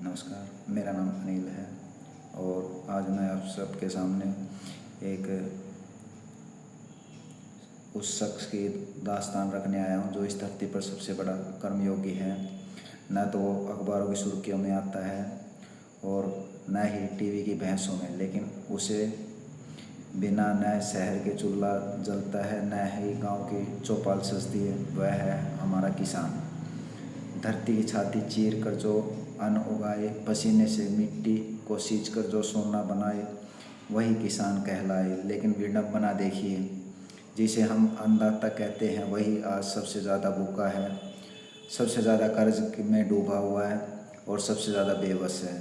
नमस्कार, मेरा नाम अनिल है और आज मैं आप सबके सामने एक उस शख्स की दास्तान रखने आया हूँ जो इस धरती पर सबसे बड़ा कर्मयोगी है। न तो वो अखबारों की सुर्खियों में आता है और न ही टीवी की बहसों में, लेकिन उसे बिना न शहर के चूल्हा जलता है न ही गांव की चौपाल सजती है। वह है हमारा किसान। धरती की छाती चीर कर जो अन्न उगाए, पसीने से मिट्टी को सींच कर जो सोना बनाए, वही किसान कहलाए। लेकिन विडंबना देखिए, जिसे हम अन्नदाता कहते हैं वही आज सबसे ज़्यादा भूखा है, सबसे ज़्यादा कर्ज में डूबा हुआ है और सबसे ज़्यादा बेबस है।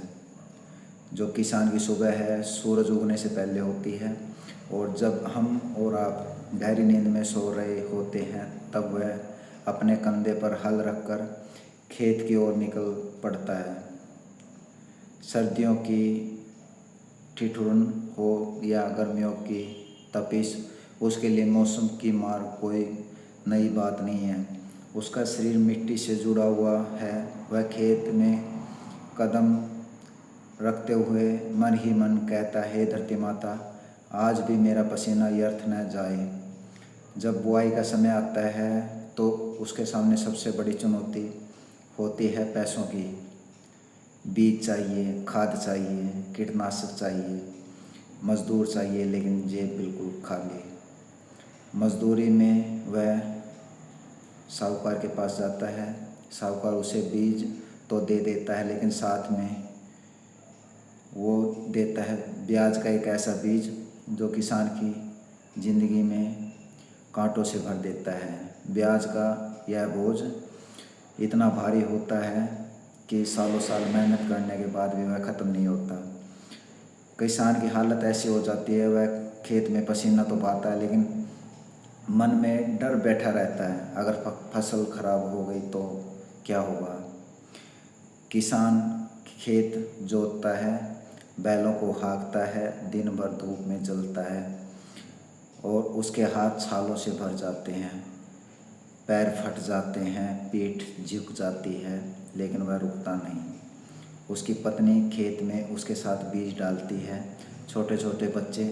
जो किसान की सुबह है सूरज उगने से पहले होती है और जब हम और आप गहरी नींद में सो रहे होते हैं तब वह अपने कंधे पर हल रखकर खेत की ओर निकल पड़ता है। सर्दियों की ठिठुरन हो या गर्मियों की तपिश, उसके लिए मौसम की मार कोई नई बात नहीं है। उसका शरीर मिट्टी से जुड़ा हुआ है। वह खेत में कदम रखते हुए मन ही मन कहता है, हे धरती माता, आज भी मेरा पसीना व्यर्थ न जाए। जब बुआई का समय आता है तो उसके सामने सबसे बड़ी चुनौती होती है पैसों की। बीज चाहिए, खाद चाहिए, कीटनाशक चाहिए, मजदूर चाहिए, लेकिन जेब बिल्कुल खाली। मजदूरी में वह साहूकार के पास जाता है। साहूकार उसे बीज तो दे देता है, लेकिन साथ में वो देता है ब्याज का एक ऐसा बीज जो किसान की ज़िंदगी में कांटों से भर देता है। ब्याज का यह बोझ इतना भारी होता है कि सालों साल मेहनत करने के बाद भी वह ख़त्म नहीं होता। किसान की हालत ऐसी हो जाती है, वह खेत में पसीना तो बहाता है लेकिन मन में डर बैठा रहता है, अगर फसल खराब हो गई तो क्या होगा। किसान खेत जोतता है, बैलों को हाँकता है, दिन भर धूप में जलता है और उसके हाथ छालों से भर जाते हैं, पैर फट जाते हैं, पीठ झुक जाती है, लेकिन वह रुकता नहीं। उसकी पत्नी खेत में उसके साथ बीज डालती है। छोटे छोटे बच्चे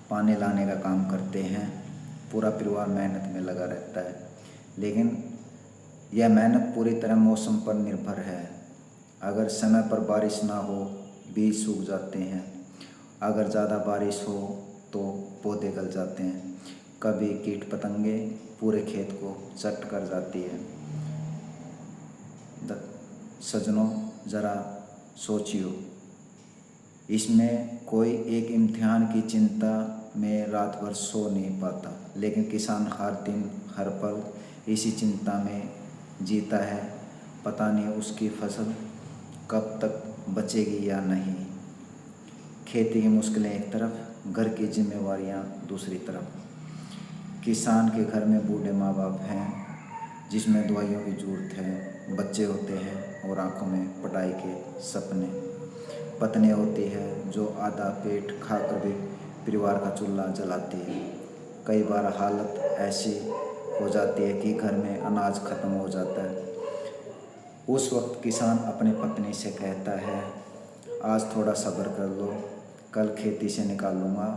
पानी लाने का काम करते हैं। पूरा परिवार मेहनत में लगा रहता है, लेकिन यह मेहनत पूरी तरह मौसम पर निर्भर है। अगर समय पर बारिश ना हो, बीज सूख जाते हैं। अगर ज़्यादा बारिश हो तो पौधे गल जाते हैं। कभी कीट पतंगे पूरे खेत को चट कर जाती है। सज्जनों, ज़रा सोचियो, इसमें कोई एक इम्तिहान की चिंता में रात भर सो नहीं पाता, लेकिन किसान हर दिन हर पल इसी चिंता में जीता है। पता नहीं उसकी फसल कब तक बचेगी या नहीं। खेती की मुश्किलें एक तरफ, घर की जिम्मेवारियां दूसरी तरफ। किसान के घर में बूढ़े माँ बाप हैं जिसमें दवाइयों की ज़रूरत है, बच्चे होते हैं और आंखों में पढ़ाई के सपने। पत्नी होती है जो आधा पेट खाकर भी परिवार का चूल्हा जलाती है। कई बार हालत ऐसी हो जाती है कि घर में अनाज ख़त्म हो जाता है। उस वक्त किसान अपनी पत्नी से कहता है, आज थोड़ा सब्र कर लो, कल खेती से निकालूंगा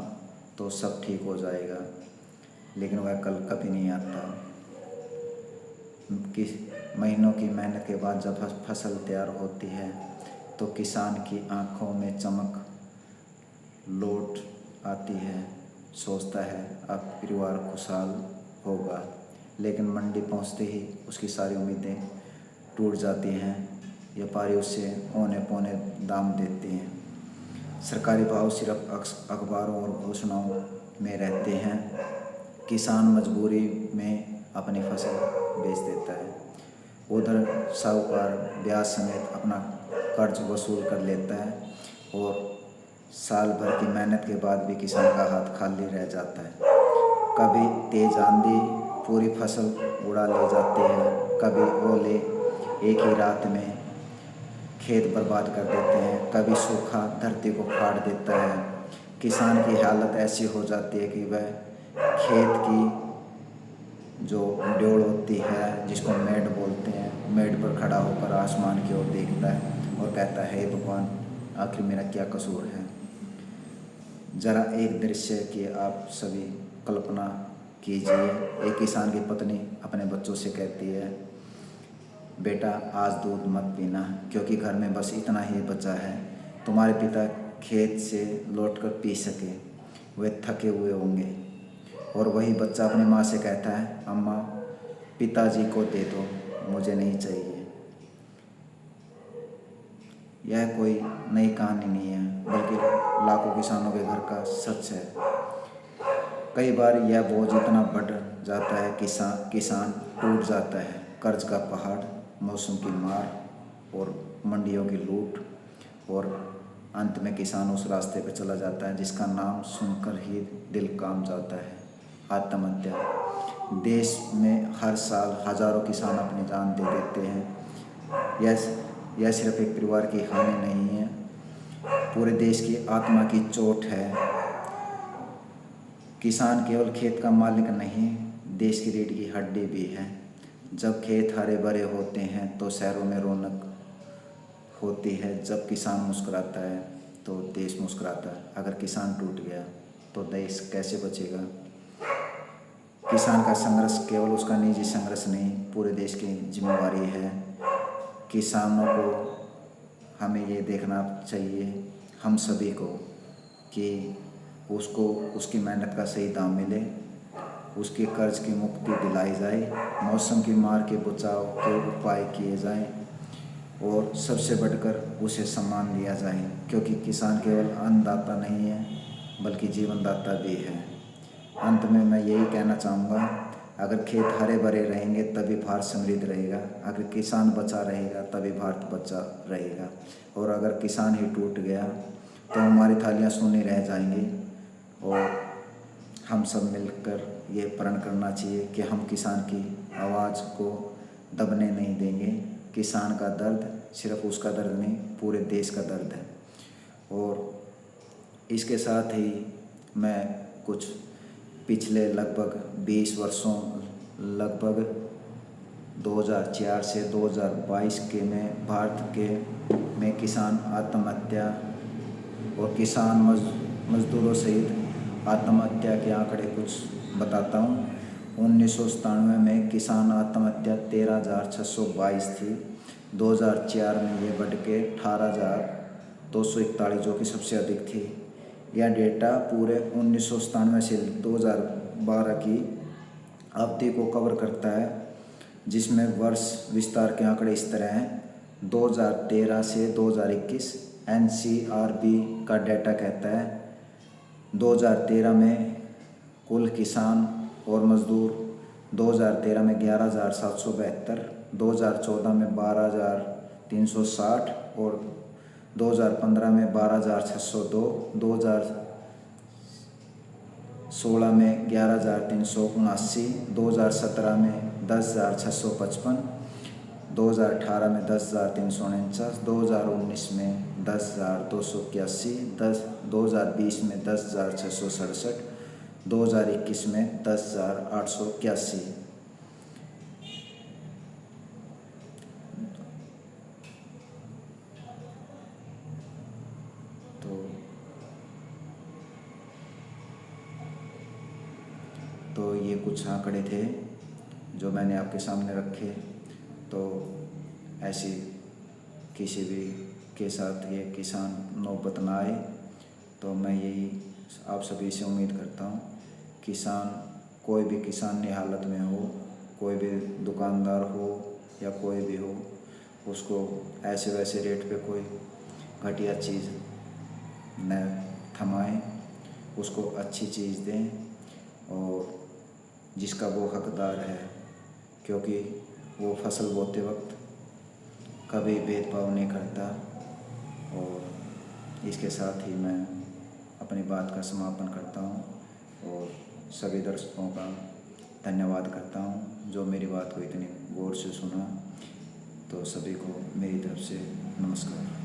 तो सब ठीक हो जाएगा। लेकिन वह कल कभी नहीं आता। कि महीनों की मेहनत के बाद जब फसल तैयार होती है तो किसान की आंखों में चमक लौट आती है। सोचता है अब परिवार खुशहाल होगा, लेकिन मंडी पहुंचते ही उसकी सारी उम्मीदें टूट जाती हैं। व्यापारी उसे औने पौने दाम देते हैं। सरकारी भाव सिर्फ अखबारों और घोषणाओं में रहते हैं। किसान मजबूरी में अपनी फसल बेच देता है। उधर साहूकार ब्याज समेत अपना कर्ज वसूल कर लेता है और साल भर की मेहनत के बाद भी किसान का हाथ खाली रह जाता है। कभी तेज आंधी पूरी फसल उड़ा ले जाती है, कभी ओले एक ही रात में खेत बर्बाद कर देते हैं, कभी सूखा धरती को फाड़ देता है। किसान की हालत ऐसी हो जाती है कि वह खेत की जो ड्योढ़ होती है, जिसको मेड़ बोलते हैं, मेड़ पर खड़ा होकर आसमान की ओर देखता है और कहता है, हे भगवान, आखिर मेरा क्या कसूर है। ज़रा एक दृश्य की आप सभी कल्पना कीजिए। एक किसान की पत्नी अपने बच्चों से कहती है, बेटा आज दूध मत पीना क्योंकि घर में बस इतना ही बचा है। तुम्हारे पिता खेत से लौटकर पी सके, वे थके हुए होंगे। और वही बच्चा अपनी माँ से कहता है, अम्मा पिताजी को दे दो, मुझे नहीं चाहिए। यह कोई नई कहानी नहीं है, बल्कि लाखों किसानों के घर का सच है। कई बार यह बोझ इतना बढ़ जाता है कि किसान टूट जाता है। कर्ज का पहाड़, मौसम की मार और मंडियों की लूट, और अंत में किसान उस रास्ते पर चला जाता है जिसका नाम सुनकर ही दिल कांप जाता है, आत्महत्या। देश में हर साल हजारों किसान अपनी जान दे देते हैं। यह सिर्फ एक परिवार की हानि नहीं है, पूरे देश की आत्मा की चोट है। किसान केवल खेत का मालिक नहीं, देश की रीढ़ की हड्डी भी है। जब खेत हरे भरे होते हैं तो शहरों में रौनक होती है। जब किसान मुस्कुराता है तो देश मुस्कुराता है। अगर किसान टूट गया तो देश कैसे बचेगा। किसान का संघर्ष केवल उसका निजी संघर्ष नहीं, पूरे देश की जिम्मेवारी है। किसानों को हमें ये देखना चाहिए, हम सभी को, कि उसको उसकी मेहनत का सही दाम मिले, उसके कर्ज की मुक्ति दिलाई जाए, मौसम की मार के बचाव के उपाय किए जाएं, और सबसे बढ़कर उसे सम्मान दिया जाए, क्योंकि किसान केवल अन्नदाता नहीं है बल्कि जीवनदाता भी है। अंत में मैं यही कहना चाहूँगा, अगर खेत हरे भरे रहेंगे तभी भारत समृद्ध रहेगा, अगर किसान बचा रहेगा तभी भारत बचा रहेगा, और अगर किसान ही टूट गया तो हमारी थालियाँ सूनी रह जाएंगी। और हम सब मिलकर ये प्रण करना चाहिए कि हम किसान की आवाज़ को दबने नहीं देंगे। किसान का दर्द सिर्फ उसका दर्द नहीं, पूरे देश का दर्द है। और इसके साथ ही मैं कुछ पिछले लगभग 20 वर्षों, लगभग 2004 से 2022 के में भारत के में किसान आत्महत्या और किसान मजदूरों सहित आत्महत्या के आंकड़े कुछ बताता हूँ। 1997 में किसान आत्महत्या 13,622 थी। 2004 में ये बढ़ के 18,241, जो कि सबसे अधिक थी। यह डेटा पूरे 1997 से 2012 की अवधि को कवर करता है, जिसमें वर्ष विस्तार के आंकड़े इस तरह हैं। 2013 से 2021 NCRB का डेटा कहता है 2013 में कुल किसान और मजदूर 2013 में 11,772, 2014 में 12,360 और 2015 में 12,602, 2016 में 11,379, 2017 में 10,655, 2018 में 10,349, 2019 में 10,281, 2020 में 10,667, 2021 में 10,881। तो ये कुछ आंकड़े थे जो मैंने आपके सामने रखे। तो ऐसी किसी भी के साथ ये किसान नौबत ना आए, तो मैं यही आप सभी से उम्मीद करता हूँ। किसान, कोई भी किसान ने हालत में हो, कोई भी दुकानदार हो या कोई भी हो, उसको ऐसे वैसे रेट पे कोई घटिया चीज़ न थमाएं, उसको अच्छी चीज़ दें और जिसका वो हकदार है, क्योंकि वो फसल बोते वक्त कभी भेदभाव नहीं करता। और इसके साथ ही मैं अपनी बात का समापन करता हूँ और सभी दर्शकों का धन्यवाद करता हूँ जो मेरी बात को इतनी गौर से सुना। तो सभी को मेरी तरफ से नमस्कार।